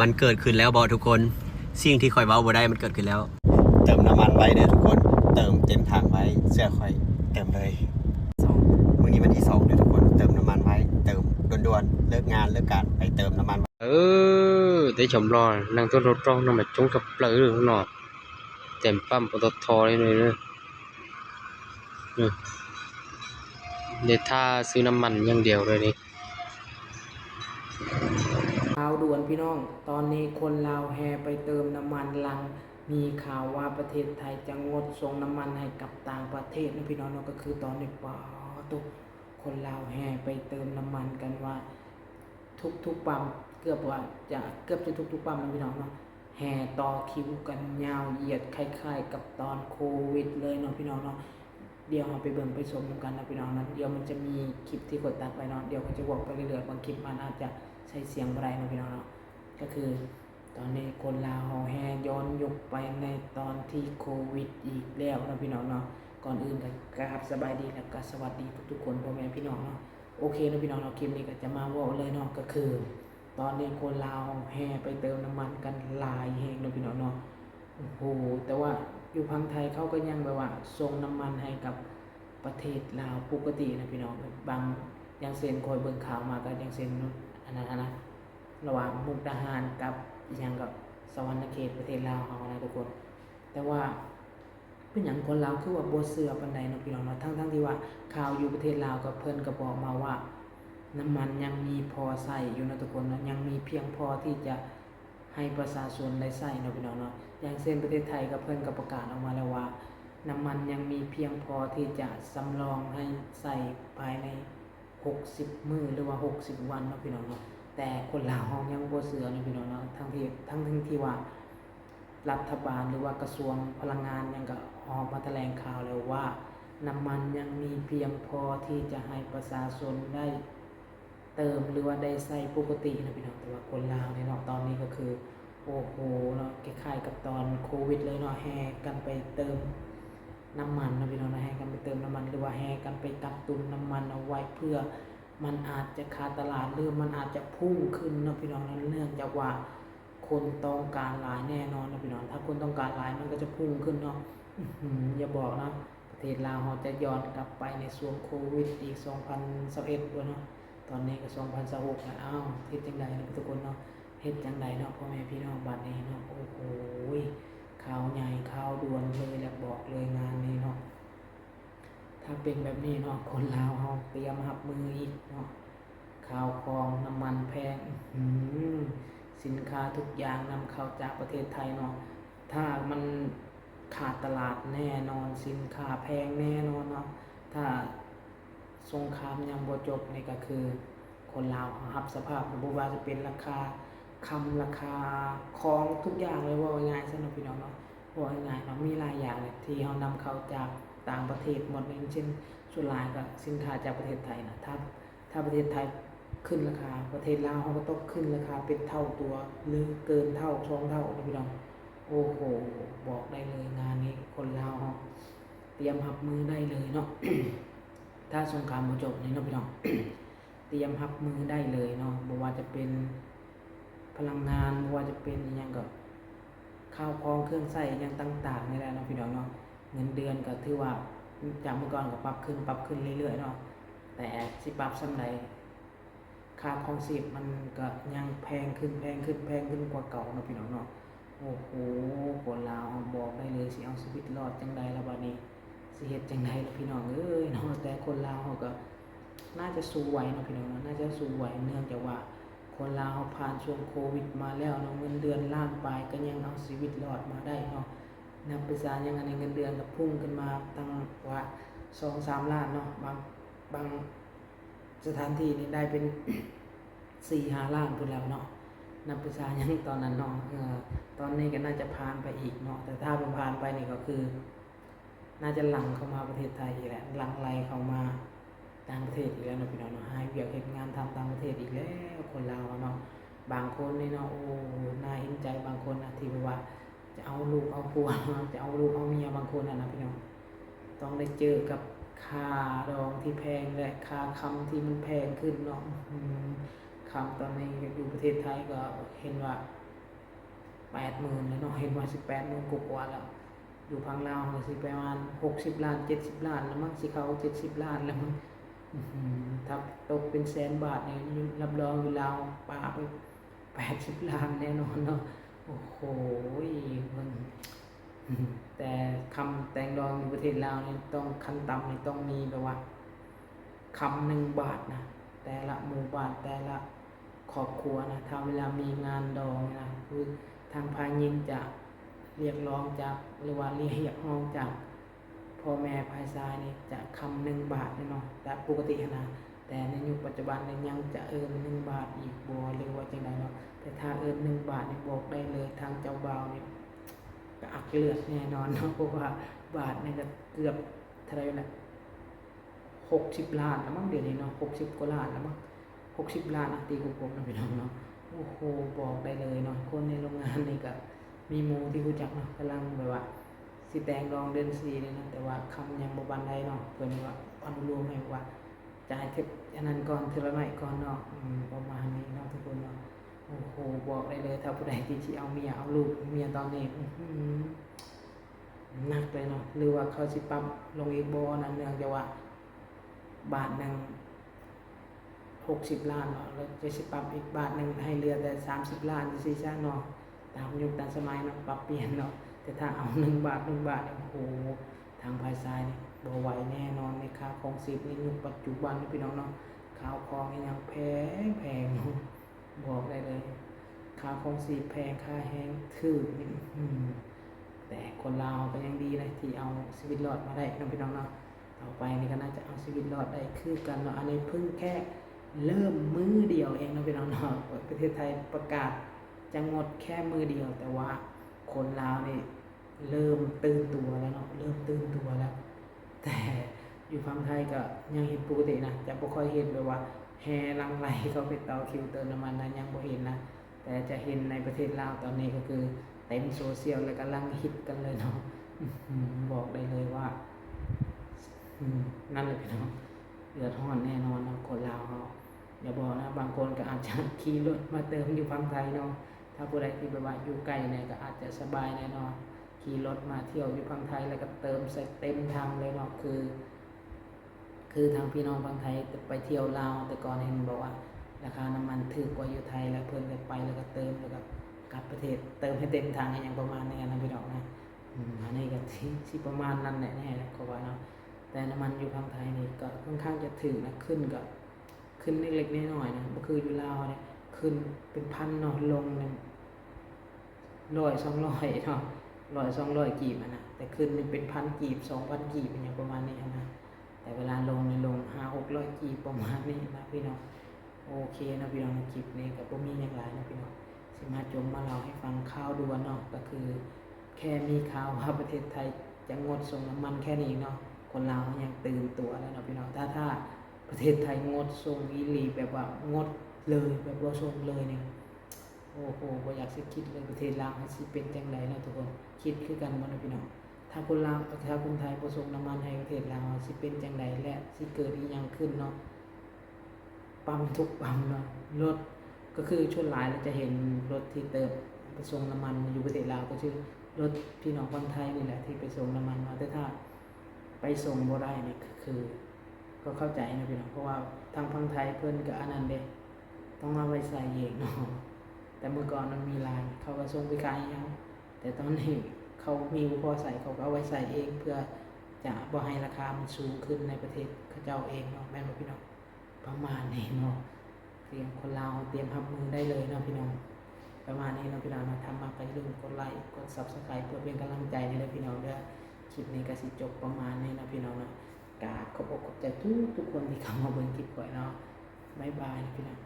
มันเกิดขึ้นแล้วบอทุกคนสิ่งที่คอยเว้าบ่ได้มันเกิดขึ้นแล้วเติมน้ำมันไว้เด้อทุกคนเติมเต็มถังไว้เสื้อคอยเติมเลยมื้อนี้วันที่2เด้อทุกคนเติมน้ำมันไว้เติมด่วนๆเลิกงานเลิกการไปเติมน้ำมันđể chậm lo năng tôi rốt rong nó mà chúng gặp lỡ được nó chèm pump của tôi thò đây nữa để thaซื้อน้ำมันอย่างเดียวเลยนี่ข่าวด่วนพี่น้องตอนนี้คนลาวแห่ไปเติมน้ำมันหลังมีข่าวว่าประเทศไทยจะงดส่งน้ำมันให้กับต่างประเทศนะพี่น้องก็คือตอนนี้ป่าตุกคนลาวแห่ไปเติมน้ำมันกันว่าทุกปั๊มเกือบจะทุกปั๊มนะพี่น้องเนาะแห่ต่อคิวกันยาวเหยียดคล้ายๆกับตอนโควิดเลยเนาะพี่น้องเนาะเดี๋ยวเราไปเบิ่งไปชมกันนะพี่น้องนะเดี๋ยวมันจะมีคลิปที่กดตัดไปเนาะเดี๋ยวเขาจะบอกไปเรื่อยๆบางคลิปมันอาจจะใช้เสียงอะไรนะพี่น้องเนาะก็คือตอนนี้คนลาวแห่ย้อนยุคไปในตอนที่โควิดอีกแล้วนะพี่น้องเนาะก่อนอื่นก็กราบสบายดีและก็สวัสดีทุกๆคนพ่อแม่พี่น้องเนาะโอเคนะพี่น้องเนาะคลิปนี้ก็จะมาว่าเลยเนาะก็คือตอนนี้คนลาวแห่ไปเติมน้ำมันกันหลายแห่งนะพี่น้องเนาะโอ้โหแต่ว่าอยู่พังไทยเขาก็ยังแบบว่าส่งน้ำมันให้กับประเทศลาวปกตินะพี่น้องบางยังเซ็นคอยเบิ่งข่าวมาก็ยังเซ็นอันนั้นนะระหว่างมุกดาหารกับยังกับสวรรณเขตประเทศลาวเอานะทุกคนแต่ว่าเป็นอย่างคนลาวคือว่าบ่เชื่อปานใดเนาะพี่น้องเนาะทั้งที่ว่าข่าวอยู่ประเทศลาวก็เพิ่นก็บอกมาว่าน้ำมันยังมีพอใช้อยู่นะทุกคนเนาะยังมีเพียงพอที่จะให้ประชาชนได้ใช้เนาะพี่น้องเนาะอย่างเช่นประเทศไทยก็เพิ่นก็ประกาศออกมาแล้วว่าน้ำมันยังมีเพียงพอที่จะสำรองให้ใส่ภายใน60 มื้อหรือว่า60 วันเนาะพี่น้องเนาะแต่คนลาวเฮายังบ่เชื่อเนาะพี่น้องเนาะทั้งที่ว่ารัฐบาลหรือว่ากระทรวงพลังงานยังก็ออกมาแถลงข่าวแล้วว่าน้ำมันยังมีเพียงพอที่จะให้ประชาชนได้เติมหรือว่าได้ใช้ปกตินะพี่น้องแต่ว่าคนลาวในเนาะตอนนี้ก็คือโอ้โหเนาะคล้ายๆกับตอนโควิดเลยเนาะแห่กันไปเติมน้ำมันนะพี่น้องนะแห่กันไปเติมน้ำมันหรือว่าแห่กันไปกักตุนน้ำมันเอาไว้เพื่อมันอาจจะขาดตลาดหรือมันอาจจะพุ่งขึ้นนะพี่น้องนะเนื่องจากว่าคนต้องการหลายแน่นอนนะพี่น้องถ้าคนต้องการหลายมันก็จะพุ่งขึ้นเนาะอย่าบอกนะประเทศลาวเราจะย้อนกลับไปในช่วงโควิดอีก2021ด้วยเนาะตอนนี้ก็2026แล้วอ้าวเฮ็ดจังได๋นะทุกคนเนาะเฮ็ดจังไดเนาะพ่อแม่พี่น้องบัดนี้เนาะโอ้โหข่าวใหญ่ข่าวด่วนเลยแหละบอกเลยงานนี้เนาะถ้าเป็นแบบนี้เนาะคนลาวเฮาเตรียมรับมืออีกเนาะข่าวของน้ำมันแพงสินค้าทุกอย่างนำเข้าจากประเทศไทยเนาะถ้ามันขาดตลาดแน่นอนสินค้าแพงแน่นอนเนาะถ้าสงครามยังบ่จบนี่ก็คือคนลาวรับสภาพบ่ว่าจะเป็นราคาราคาของทุกอย่างเลยว่าง่ายๆซะเนาะพี่น้องเนาะว่าง่ายๆเนาะมีหลายอย่างเลยที่เฮานำเข้าจากต่างประเทศหมดเช่นส่วนหลายก็สินค้าจากประเทศไทยนะถ้าประเทศไทยขึ้นราคาประเทศลาวเขาก็ต้องขึ้นราคาเป็นเท่าตัวหรือเกินเท่า2 เท่านะพี่น้องโอ้โหบอกได้เลยงานนี้คนลาวเตรียมรับมือได้เลยเนาะ ถ้าสงครามบ่จบนี่เนาะพี่น้อง เตรียมรับมือได้เลยเนาะบ่ว่าจะเป็นพลังงานบ่ว่าจะเป็นอีหยังก็ข้าวของเครื่องใช้อีหยังต่างๆนี่แหละเนาะพี่น้องเนาะเงินเดือนก็ถือว่าจากเมื่อก่อนก็ปรับขึ้นเรื่อยๆเนาะแต่สิปรับส่ำใดค่าครองชีพมันก็ยังแพงขึ้นกว่าเก่าเนาะพี่น้องเนาะโอ้โหคนลาวบอกได้เลยสิเอาชีวิตรอดจังได๋ล่ะบัดนี้สิเฮ็ดจังได๋ล่ะพี่น้องเอ้ยเนาะแต่คนลาวเขาก็น่าจะสู้ไหวเนาะพี่น้องน่าจะสู้ไหวเนื่องจากว่าคนลาวเขาผ่านช่วงโควิดมาแล้วเนาะเงินเดือนล้านปลายก็ยังเอาชีวิตรอดมาได้เนาะนับไปซะยังอันนี้เงินเดือนก็พุ่งขึ้นมาตั้งว่า 2-3 ล้านเนาะบางสถานที่นี่ได้เป็น 4-5 ล้านพุ่นแล้วเนาะนับไปซะยังตอนนั้นเนาะตอนนี้ก็น่าจะผ่านไปอีกเนาะแต่ถ้าเป็นผ่านไปนี่ก็คือน่าจะหลั่งเข้ามาประเทศไทยอีกแหละหลั่งไหลเข้ามาต่างประเทศอีกแล้วเนาะพี่น้องเนาะหาเวียกเฮ็ดงานทำต่างประเทศอีกแล้วคนลาวเนาะบางคนนี่เนาะโอ้น่าเห็นใจบางคนนะที่ว่าจะเอาลูกเอาผัวจะเอาลูกเอาเมียบางคนนะพี่น้องต้องได้เจอกับค่าดองที่แพงและค่าคำที่มันแพงขึ้นเนาะคำตอนนี้อยู่ประเทศไทยก็เห็นว่า 80,000แล้วเนาะเห็นว่าสิ80,000กว่าๆแล้วอยู่พังลาวก็สิประมาณ60 ล้าน70 ล้านแล้วมั้งสิเข้า70 ล้านแล้วมั้งถ้าตกเป็นแสนบาทเนี่ยรับรองอยู่ลาวปาไป80 ล้านแน่นอนเนาะโอ้โหมันแต่คำแต่งดองอยู่ประเทศลาวนี่ต้องขั้นต่ำนี่ต้องมีแบบว่าคำ1 บาทนะแต่ละหมู่บ้านแต่ละครอบครัวนะถ้าเวลามีงานดองนะคือทางพายิงจะเรียกร้องจากหรือว่าเรียกร้องจากพ่อแม่ภายซ้ายนี่จะคำ1 บาทเนาะแต่ปกตินะแต่ในยุคปัจจุบันเนี่ยยังจะ1 บาทอีกบ่หรือว่าจังไดเนาะแต่ถ้า1 บาทนี่บอกได้เลยทางเจ้าบ่าวนี่ก็อักเลือดแน่นอนเนาะเพราะว่าบาทนี่ก็เกือบเท่าไหร่นะ60 ล้านแล้วมั้งเดี๋ยวนี้เนาะ60 กว่าล้านแล้วมั้ง60 ล้านตีกลมๆนะพี่น้องเนาะโอ้โหบอกได้เลยเนาะคนในโรงงานนี่ก็มีหมู่ที่รู้จักเนาะกำลังแบบว่าสิแต่งรองเดือน4เลยนะแต่ว่าคำยังบ่บันไดเนาะเพิ่นว่าอนุโลมให้ว่าจ่ายเท็อันนั้นก่อนเทอละหน่อยก่อนเนาะประมาณนี้เนาะทุกคนเนาะโอ้โหบอกได้เลยถ้าผู้ใดที่สิเอาเมียเอาลูกเมียตอนนี้หนักเลยเนาะหรือว่าเขาสิปรับลงอีกบ่นั่นเนื่องจากว่าบาทนึง60 ล้านเนาะแล้วจะสิปรับอีกบาทนึงให้เหลือแต่30 ล้านจังซี่ซะเนาะตามยุคตามสมัยเนาะปรับเปลี่ยนเนาะแต่ถ้าเอา1 บาทเนี่ยโอ้โหทางภายซ้ายนี่บ่ไหวแน่นอนในค่าของชีพในยุคปัจจุบันนี่พี่น้องเนาะข้าวของนี่ยังแพงเนาะบอกได้เลยค่าของชีพแพงค่าแห้งถูกนี่แต่คนลาวก็ยังดีนะที่เอาชีวิตรอดมาได้เนาะพี่น้องเนาะต่อไปนี่ก็น่าจะเอาชีวิตรอดได้คือกันเนาะอันนี้เพิ่งแค่เริ่มมือเดียวเองนะพี่น้องเนาะประเทศไทยประกาศจะงดแค่มือเดียวแต่ว่าคนลาวนี่เริ่มตื่นตัวแล้วเนาะเริ่มตื่นตัวแล้วแต่อยู่ฝั่งไทยก็ยังเห็นปกตินะจะบ่ค่อยเห็นแบบว่าแห่ลังไหลเขาไปต่อคิวเติมน้ำมันนะยังบ่เห็นนะแต่จะเห็นในประเทศลาวตอนนี้ก็คือเต็มโซเชียลเลยกำลังฮิตกันเลยเนาะบอกได้เลยว่านั่นเลยพี่น้องเดือดร้อนแน่นอนนะคนลาวเขาอย่าบอกนะบางคนก็อาจจะขี่รถมาเติมอยู่ฝั่งไทยเนาะถ้าผู้ใดที่แบบว่าอยู่ไกลเนี่ยก็อาจจะสบายแน่นอนขี่รถมาเที่ยวอยู่ฝั่งไทยแล้วก็เติมใส่เต็มทางเลยเนาะคือทางพี่น้องฝั่งไทยไปเที่ยวลาวแต่ก่อนเห็นบอกว่าราคาน้ำมันถูกกว่าอยู่ไทยแล้วเพิ่นไปแล้วก็เติมแล้วก็กลับประเทศเติมให้เต็มทางอย่างประมาณนี้นะพี่น้องนะอันนี้ก็ที่ประมาณนั้นแหละแน่แหละเขาว่าเนาะแต่น้ำมันอยู่ฝั่งไทยนี่ก็ค่อนข้างจะถึงนะขึ้นเล็กๆน้อยๆนะก็คืออยู่ลาวเนี่ยขึ้นเป็นพันเนาะลงเนี่ย100-200เนาะ100-200 กีบนะแต่ขึ้นเป็น1,000 กีบ 2,000 กีบอย่างประมาณนี้นะแต่เวลาลงเนี่ยลง500-600 กีบประมาณนี้นะพี่น้องโอเคนะพี่น้องคลิปนี้ก็บ่มีอย่างไรนะพี่น้องสิมาจมมาเล่าให้ฟังข่าวด่วนเนาะก็คือแค่มีข่าวว่าประเทศไทยจะงดส่งน้ำมันแค่นี้เนาะคนลาวยังตื่นตัวแล้วเนาะพี่น้องถ้าประเทศไทยงดส่งอีหลีแบบว่างดเลยแบบบ่ส่งเลยเนี่ยโอ้โหบ่อยากสิคิดเลยประเทศลาวมันสิเป็นจังไดเนาะทุกคนคิดคือกันบ่เนาะพี่น้องถ้าคนลาวถ้าคนไทยบ่ส่งน้ำมันให้ประเทศลาวสิเป็นจังไดและสิเกิดอีหยังขึ้นเนาะปั๊มทุกปั๊มเนาะรถก็คือชนหลายเราจะเห็นรถที่เติมไปส่งน้ำมันอยู่ประเทศลาวก็ชื่อรถพี่น้องคนไทยนี่แหละที่ไปส่งน้ำมันมาแต่ถ้าไปส่งบ่ได้นี่คือก็เข้าใจนะพี่น้องเพราะว่าทางฝั่งไทยเพิ่นก็อันนั้นเด้ต้องเอาไว้ใส่เองเนาะแต่เมื่อก่อนมันมีลายเขาก็ส่งไปขายเอาแต่ตอนนี้เขามีพอใส่เขาก็เอาไว้ใส่เองเพื่อจะบ่ให้ราคามันสูงขึ้นในประเทศเขาเจ้าเองเนาะแม่นบ่พี่น้องประมาณนี้เนาะเตรียมคนลาวเตรียมรับมือได้เลยเนาะพี่น้องประมาณนี้เนาะพี่น้องทำมาไปลืมกดไลค์กด Subscribe เพื่อเป็นกำลังใจให้พี่น้องเด้อคลิปนี้ก็สิจบประมาณนี้นะพี่น้องเนาะกราบขอบอกขอบใจทุกคนที่เข้ามาเบิ่งคลิปก่อนเนาะบ๊ายบายนะพี่น้อง